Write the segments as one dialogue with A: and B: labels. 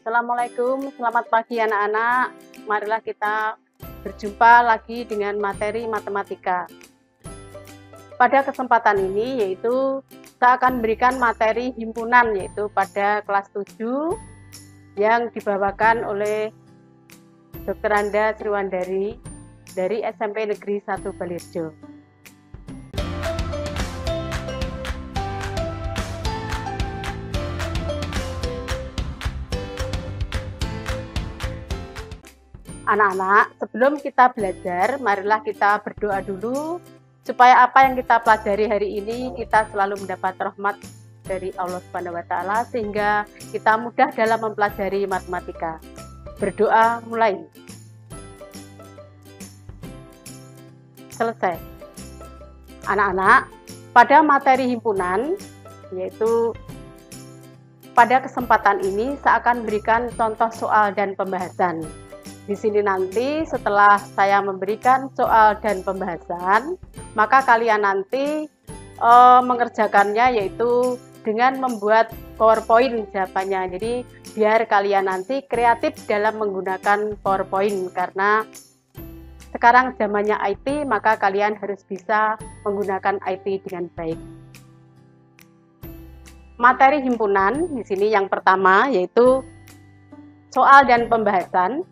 A: Assalamualaikum, selamat pagi anak-anak. Marilah kita berjumpa lagi dengan materi matematika. Pada kesempatan ini yaitu saya akan berikan materi himpunan yaitu pada kelas 7 yang dibawakan oleh Dr. Anda Sriwandari dari SMP Negeri 1 Balirjo. Anak-anak, sebelum kita belajar, marilah kita berdoa dulu supaya apa yang kita pelajari hari ini kita selalu mendapat rahmat dari Allah Subhanahu wa taala sehingga kita mudah dalam mempelajari matematika. Berdoa mulai. Selesai. Anak-anak, pada materi himpunan yaitu pada kesempatan ini saya akan berikan contoh soal dan pembahasan. Di sini nanti setelah saya memberikan soal dan pembahasan, maka kalian nanti mengerjakannya yaitu dengan membuat PowerPoint jawabannya. Jadi biar kalian nanti kreatif dalam menggunakan PowerPoint karena sekarang zamannya IT, maka kalian harus bisa menggunakan IT dengan baik. Materi himpunan di sini yang pertama yaitu soal dan pembahasan.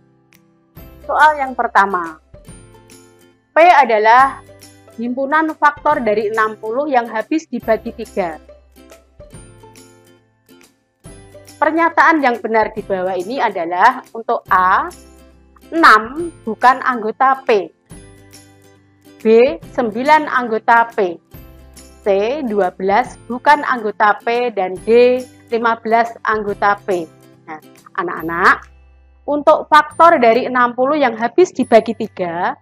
A: Soal yang pertama, P adalah himpunan faktor dari 60 yang habis dibagi 3. Pernyataan yang benar di bawah ini adalah untuk A, 6 bukan anggota P, B, 9 anggota P, C, 12 bukan anggota P, dan D, 15 anggota P. Nah, anak-anak, untuk faktor dari 60 yang habis dibagi 3,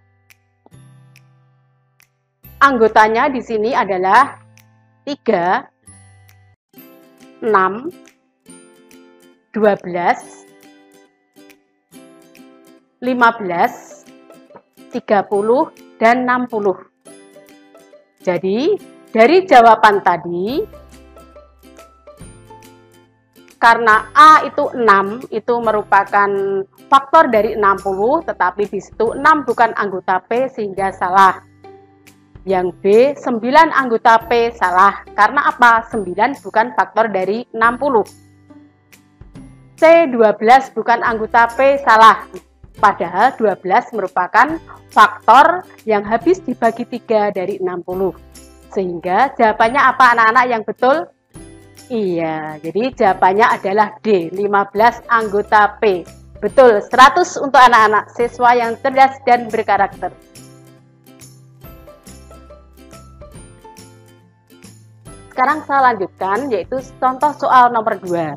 A: anggotanya di sini adalah 3, 6, 12, 15, 30, dan 60. Jadi, dari jawaban tadi, karena A itu 6, itu merupakan faktor dari 60, tetapi di situ 6 bukan anggota P sehingga salah. Yang B, 9 anggota P salah. Karena apa? 9 bukan faktor dari 60. C, 12 bukan anggota P salah. Padahal 12 merupakan faktor yang habis dibagi 3 dari 60. Sehingga jawabannya apa anak-anak yang betul? Iya, jadi jawabannya adalah D, 15 anggota P. Betul, 100 untuk anak-anak siswa yang cerdas dan berkarakter. Sekarang saya lanjutkan, yaitu contoh soal nomor 2.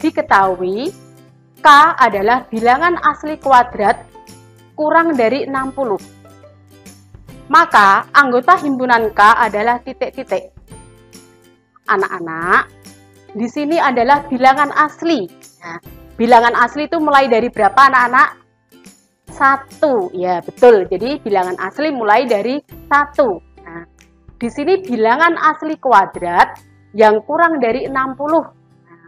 A: Diketahui, K adalah bilangan asli kuadrat kurang dari 60. Maka anggota himpunan K adalah titik-titik. Anak-anak, di sini adalah bilangan asli. Nah, bilangan asli itu mulai dari berapa anak-anak? 1. Ya, betul. Jadi bilangan asli mulai dari 1. Nah, di sini bilangan asli kuadrat yang kurang dari 60. Nah,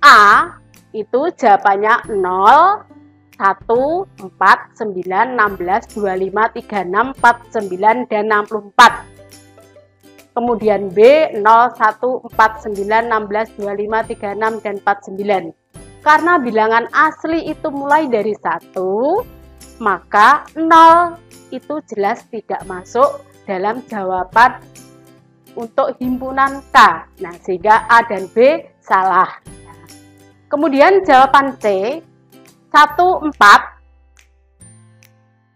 A: A itu jawabannya 0, 1, 4, 9, 16, 25, 36, 49, dan 64. Kemudian B, 0, 1, 4, 9, 16, 25, 36, dan 49. Karena bilangan asli itu mulai dari 1, maka 0 itu jelas tidak masuk dalam jawaban untuk himpunan K. Nah, sehingga A dan B salah. Kemudian jawaban C, 1, 4,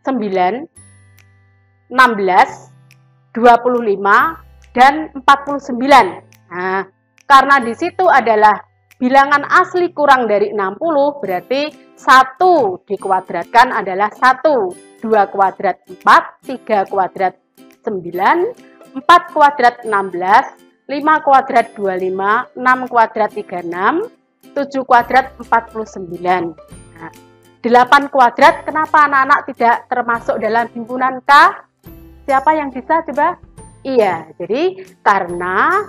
A: 9, 16, 25, dan 49. Nah, karena di situ adalah bilangan asli kurang dari 60, berarti 1 dikuadratkan adalah 1, 2 kuadrat 4, 3 kuadrat 9, 4 kuadrat 16, 5 kuadrat 25, 6 kuadrat 36, 7 kuadrat 49. Nah, 8 kuadrat, kenapa anak-anak tidak termasuk dalam himpunan K? Siapa yang bisa coba? Iya, jadi karena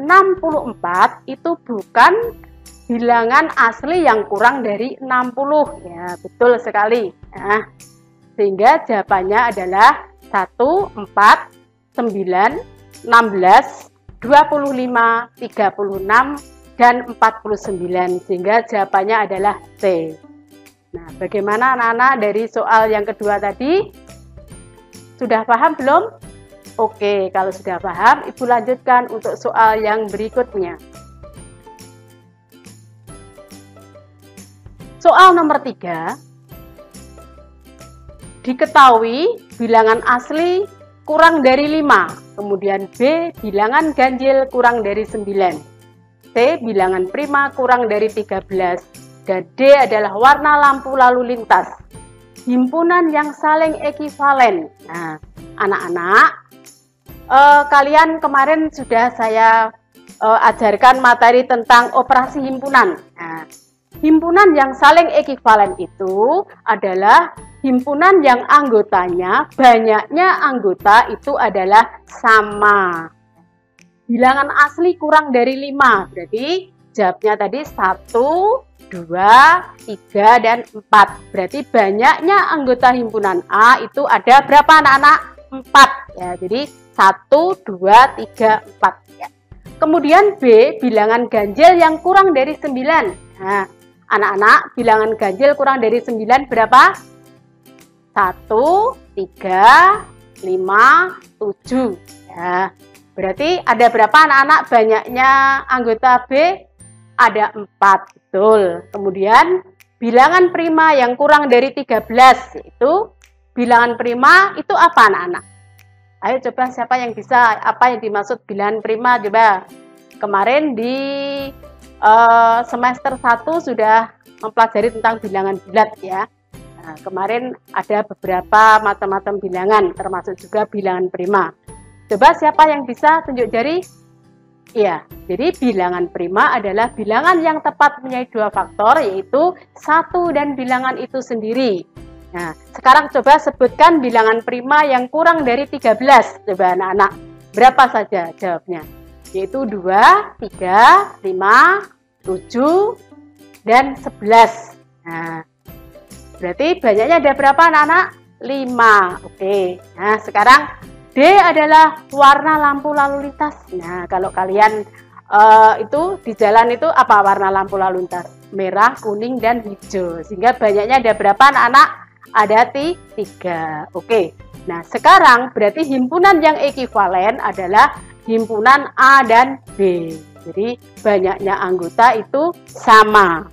A: 64 itu bukan bilangan asli yang kurang dari 60. Ya, betul sekali. Nah, sehingga jawabannya adalah 1, 4, 9, 16, 25, 36, dan 49. Sehingga jawabannya adalah C. Nah, bagaimana anak-anak dari soal yang kedua tadi? Sudah paham belum? Oke, kalau sudah paham, Ibu lanjutkan untuk soal yang berikutnya. Soal nomor 3. Diketahui bilangan asli kurang dari 5, kemudian B bilangan ganjil kurang dari 9, C bilangan prima kurang dari 13, dan D adalah warna lampu lalu lintas. Himpunan yang saling ekivalen. Nah, anak-anak, kalian kemarin sudah saya ajarkan materi tentang operasi himpunan. Nah, himpunan yang saling ekivalen itu adalah himpunan yang anggotanya, banyaknya anggota itu adalah sama. Bilangan asli kurang dari 5, berarti jawabnya tadi 1, 2, 3, dan 4. Berarti banyaknya anggota himpunan A itu ada berapa anak-anak? 4. Ya, jadi 1, 2, 3, 4. Ya. Kemudian B, bilangan ganjil yang kurang dari 9. Nah, anak-anak, bilangan ganjil kurang dari 9 berapa? 1, 3, 5, 7. Ya, berarti ada berapa anak-anak banyaknya anggota B? Ada 4, betul. Kemudian bilangan prima yang kurang dari 13, yaitu bilangan prima itu apa anak-anak? Ayo coba siapa yang bisa, apa yang dimaksud bilangan prima coba. Kemarin di semester 1 sudah mempelajari tentang bilangan bulat ya. Nah, kemarin ada beberapa macam-macam bilangan, termasuk juga bilangan prima. Coba siapa yang bisa tunjuk jari? Iya, jadi bilangan prima adalah bilangan yang tepat mempunyai 2 faktor, yaitu 1 dan bilangan itu sendiri. Nah, sekarang coba sebutkan bilangan prima yang kurang dari 13. Coba anak-anak, berapa saja jawabnya? Yaitu 2, 3, 5, 7, dan 11. Nah, berarti banyaknya ada berapa anak-anak? 5. Oke, nah sekarang D adalah warna lampu lalu lintas. Nah, kalau kalian itu di jalan itu apa warna lampu lalu lintas? Merah, kuning, dan hijau. Sehingga banyaknya ada berapa anak-anak? Ada 3. Oke. Nah, sekarang berarti himpunan yang ekivalen adalah himpunan A dan B. Jadi banyaknya anggota itu sama.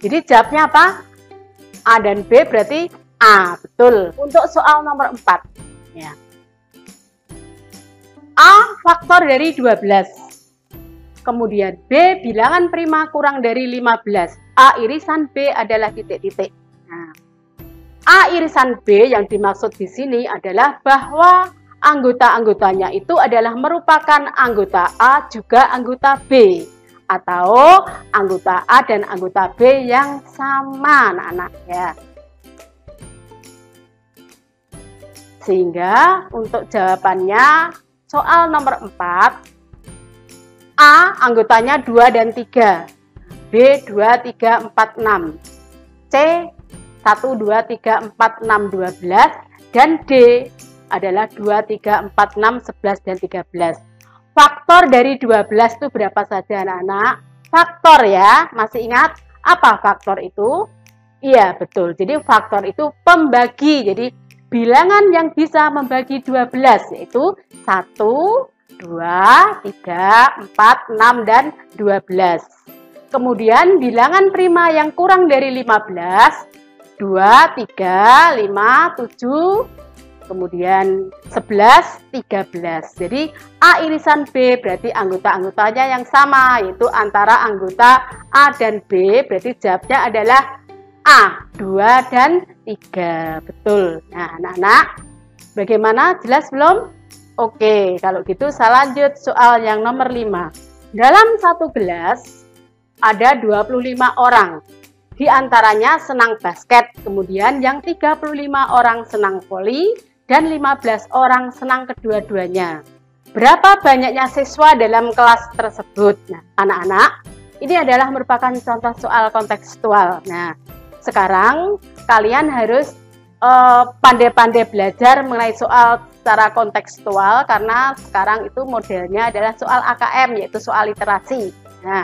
A: Jadi jawabnya apa? A dan B berarti A, betul. Untuk soal nomor 4. Ya. A faktor dari 12. Kemudian B bilangan prima kurang dari 15. A irisan B adalah titik-titik. Nah, A irisan B yang dimaksud di sini adalah bahwa anggota-anggotanya itu adalah merupakan anggota A juga anggota B. Atau anggota A dan anggota B yang sama anak-anak ya. Sehingga untuk jawabannya soal nomor 4, A anggotanya 2 dan 3, B 2, 3, 4, 6, C 1, 2, 3, 4, 6, 12, dan D adalah 2, 3, 4, 6, 11, dan 13. Faktor dari 12 itu berapa saja anak-anak? Faktor ya, masih ingat apa faktor itu? Iya betul, jadi faktor itu pembagi, jadi bilangan yang bisa membagi 12 yaitu 1, 2, 3, 4, 6, dan 12. Kemudian bilangan prima yang kurang dari 15, 2, 3, 5, 7, kemudian 11, 13. Jadi A irisan B berarti anggota-anggotanya yang sama, yaitu antara anggota A dan B, berarti jawabnya adalah A, 2 dan 3. Betul. Nah, anak-anak, bagaimana? Jelas belum? Oke, kalau gitu saya lanjut soal yang nomor 5. Dalam satu kelas ada 25 orang. Di antaranya senang basket, kemudian yang 35 orang senang voli, dan 15 orang senang kedua-duanya. Berapa banyaknya siswa dalam kelas tersebut? Nah, anak-anak, ini adalah merupakan contoh soal kontekstual. Nah, sekarang kalian harus pandai-pandai belajar mengenai soal secara kontekstual, karena sekarang itu modelnya adalah soal AKM, yaitu soal literasi. Nah,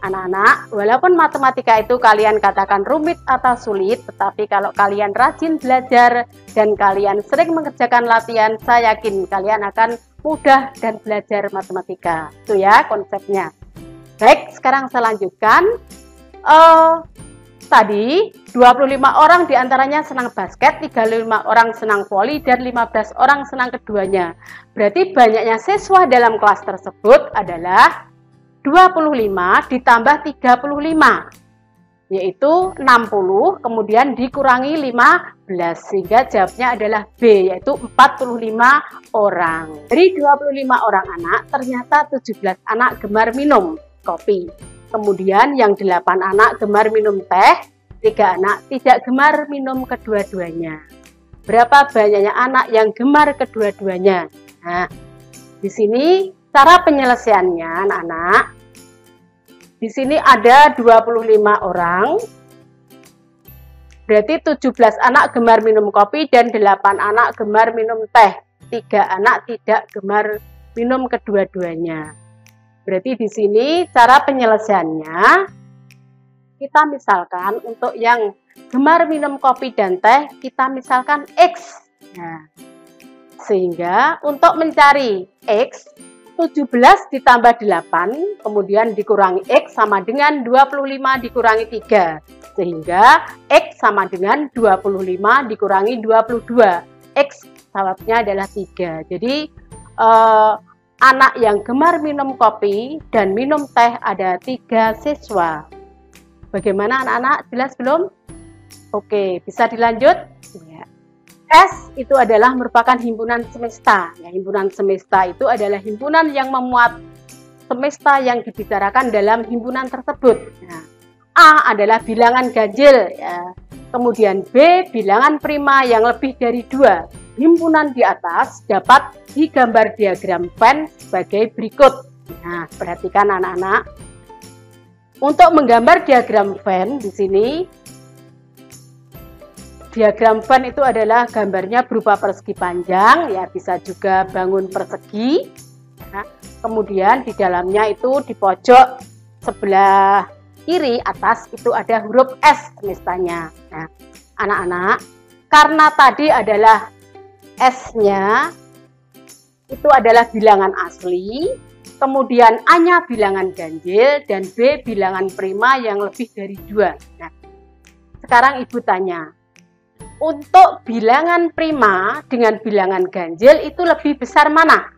A: anak-anak, walaupun matematika itu kalian katakan rumit atau sulit, tetapi kalau kalian rajin belajar dan kalian sering mengerjakan latihan, saya yakin kalian akan mudah dan belajar matematika. Itu ya konsepnya. Baik, sekarang saya lanjutkan. Tadi 25 orang diantaranya senang basket, 35 orang senang voli, dan 15 orang senang keduanya. Berarti banyaknya siswa dalam kelas tersebut adalah 25 ditambah 35, yaitu 60, kemudian dikurangi 15, sehingga jawabnya adalah B, yaitu 45 orang. Dari 25 orang anak, ternyata 17 anak gemar minum kopi. Kemudian yang 8 anak gemar minum teh, 3 anak tidak gemar minum kedua-duanya. Berapa banyaknya anak yang gemar kedua-duanya? Nah, di sini cara penyelesaiannya, anak-anak. Di sini ada 25 orang. Berarti 17 anak gemar minum kopi dan 8 anak gemar minum teh. 3 anak tidak gemar minum kedua-duanya. Berarti di sini cara penyelesaiannya, kita misalkan untuk yang gemar minum kopi dan teh, kita misalkan X. Nah, sehingga untuk mencari X, 17 ditambah 8, kemudian dikurangi X sama dengan 25 dikurangi 3. Sehingga X sama dengan 25 dikurangi 22. X jawabnya adalah 3. Jadi, anak yang gemar minum kopi dan minum teh ada 3 siswa. Bagaimana anak-anak? Jelas belum? Oke, bisa dilanjut? Ya. S itu adalah merupakan himpunan semesta. Ya, himpunan semesta itu adalah himpunan yang memuat semesta yang dibicarakan dalam himpunan tersebut. Ya. A adalah bilangan ganjil. Ya. Kemudian B bilangan prima yang lebih dari 2. Himpunan di atas dapat digambar diagram Venn sebagai berikut. Nah, perhatikan anak-anak. Untuk menggambar diagram Venn di sini, diagram Venn itu adalah gambarnya berupa persegi panjang, ya bisa juga bangun persegi. Nah, kemudian di dalamnya itu di pojok sebelah kiri atas itu ada huruf S semestanya. Nah, anak-anak, karena tadi adalah S-nya itu adalah bilangan asli, kemudian A-nya bilangan ganjil, dan B bilangan prima yang lebih dari 2. Nah, sekarang Ibu tanya, untuk bilangan prima dengan bilangan ganjil itu lebih besar mana?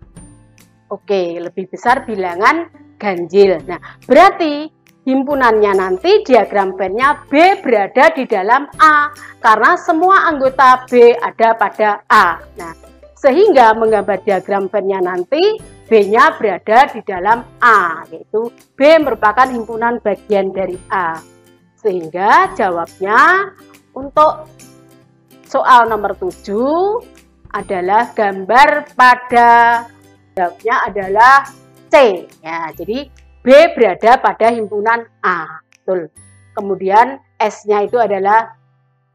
A: Oke, lebih besar bilangan ganjil. Nah, berarti himpunannya nanti diagram Venn-nya B berada di dalam A, karena semua anggota B ada pada A. Nah, sehingga menggambar diagram Venn-nya nanti B-nya berada di dalam A, yaitu B merupakan himpunan bagian dari A. Sehingga jawabnya untuk soal nomor 7 adalah gambar pada, jawabnya adalah C. Ya, jadi B berada pada himpunan A. Betul. Kemudian S-nya itu adalah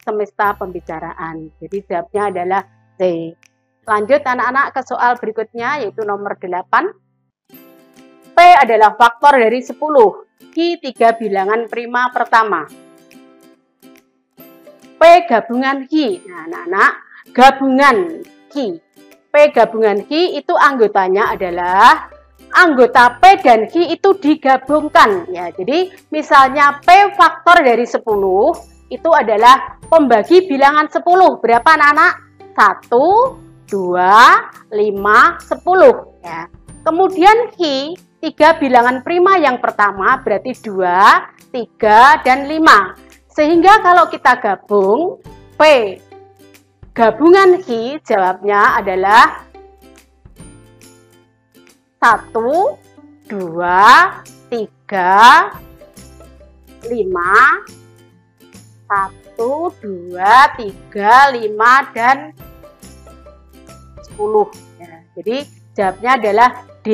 A: semesta pembicaraan. Jadi jawabnya adalah C. Lanjut anak-anak ke soal berikutnya, yaitu nomor 8. P adalah faktor dari 10. Q 3 bilangan prima pertama. P gabungan Q. Nah, anak-anak, gabungan Q. P gabungan Q itu anggotanya adalah anggota P dan Q itu digabungkan. Ya, jadi misalnya P faktor dari 10 itu adalah pembagi bilangan 10. Berapa anak-anak? 1, 2, 5, 10. Ya. Kemudian Q, 3 bilangan prima yang pertama berarti 2, 3, dan 5. Sehingga kalau kita gabung, P gabungan Q jawabnya adalah 1, 2, 3, 5, 1, 2, 3, 5, dan Ya, jadi jawabnya adalah D.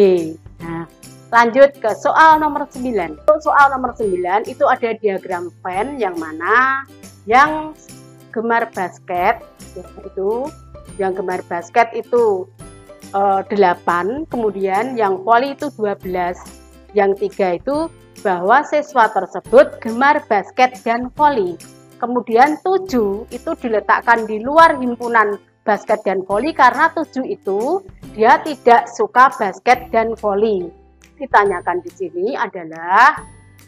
A: Nah, lanjut ke soal nomor 9. Untuk soal nomor 9 itu ada diagram Venn yang mana yang gemar basket itu itu 8, kemudian yang voli itu 12. Yang 3 itu bahwa siswa tersebut gemar basket dan voli. Kemudian 7 itu diletakkan di luar himpunan basket dan voli karena 7 itu dia tidak suka basket dan voli. Ditanyakan di sini adalah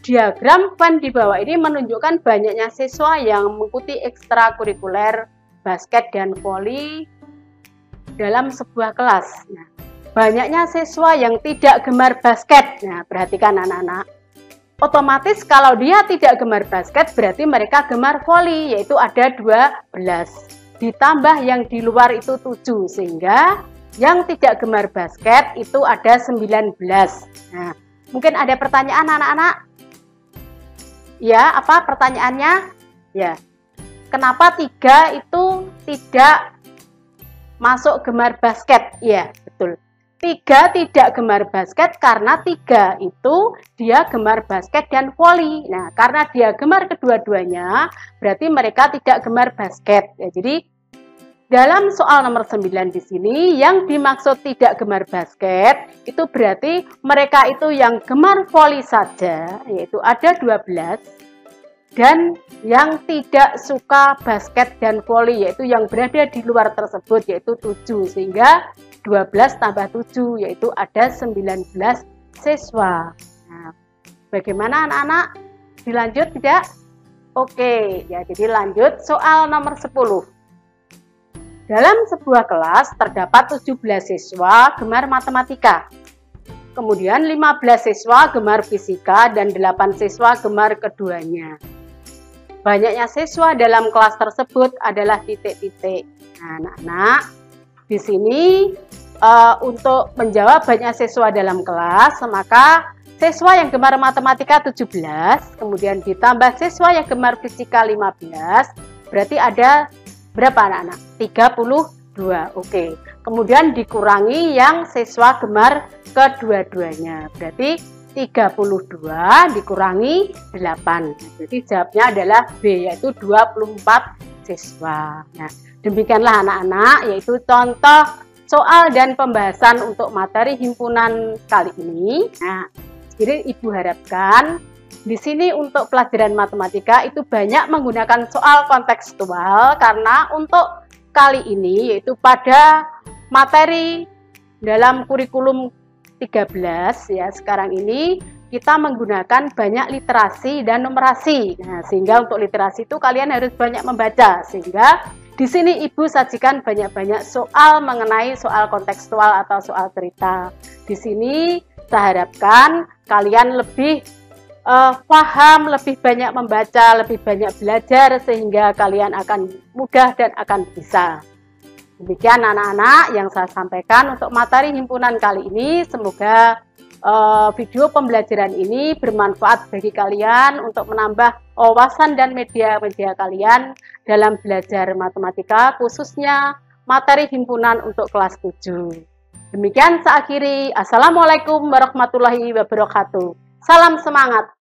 A: diagram Venn di bawah ini menunjukkan banyaknya siswa yang mengikuti ekstrakurikuler basket dan voli dalam sebuah kelas. Nah, banyaknya siswa yang tidak gemar basket. Nah, perhatikan anak-anak. Otomatis kalau dia tidak gemar basket berarti mereka gemar voli, yaitu ada 12. Ditambah yang di luar itu 7, sehingga yang tidak gemar basket itu ada 19. Nah, mungkin ada pertanyaan anak-anak? Ya, apa pertanyaannya? Ya, kenapa 3 itu tidak masuk gemar basket? Ya, betul. 3 tidak gemar basket karena 3 itu dia gemar basket dan voli. Nah, karena dia gemar kedua-duanya, berarti mereka tidak gemar basket. Ya, jadi dalam soal nomor 9 di sini yang dimaksud tidak gemar basket itu berarti mereka itu yang gemar voli saja, yaitu ada 12, dan yang tidak suka basket dan voli yaitu yang berada di luar tersebut yaitu 7, sehingga 12 tambah 7 yaitu ada 19 siswa. Nah, bagaimana anak-anak? Dilanjut tidak? Oke, ya jadi lanjut soal nomor 10. Dalam sebuah kelas terdapat 17 siswa gemar matematika. Kemudian 15 siswa gemar fisika dan 8 siswa gemar keduanya. Banyaknya siswa dalam kelas tersebut adalah titik-titik. Nah, anak-anak, di sini untuk menjawab banyak siswa dalam kelas, maka siswa yang gemar matematika 17, kemudian ditambah siswa yang gemar fisika 15, berarti ada berapa anak-anak? 32. Oke. Kemudian dikurangi yang siswa gemar kedua-duanya. Berarti 32 dikurangi 8. Jadi jawabnya adalah B, yaitu 24 siswa. Nah, demikianlah anak-anak, yaitu contoh soal dan pembahasan untuk materi himpunan kali ini. Nah, jadi Ibu harapkan di sini untuk pelajaran matematika itu banyak menggunakan soal kontekstual, karena untuk kali ini yaitu pada materi dalam kurikulum 13 ya sekarang ini kita menggunakan banyak literasi dan numerasi. Nah, sehingga untuk literasi itu kalian harus banyak membaca, sehingga di sini Ibu sajikan banyak-banyak soal mengenai soal kontekstual atau soal cerita. Di sini saya harapkan kalian lebih paham, lebih banyak membaca, lebih banyak belajar, sehingga kalian akan mudah dan akan bisa. Demikian anak-anak yang saya sampaikan untuk materi himpunan kali ini. Semoga video pembelajaran ini bermanfaat bagi kalian untuk menambah wawasan dan media-media kalian dalam belajar matematika, khususnya materi himpunan untuk kelas 7. Demikian saya akhiri. Assalamualaikum warahmatullahi wabarakatuh. Salam semangat.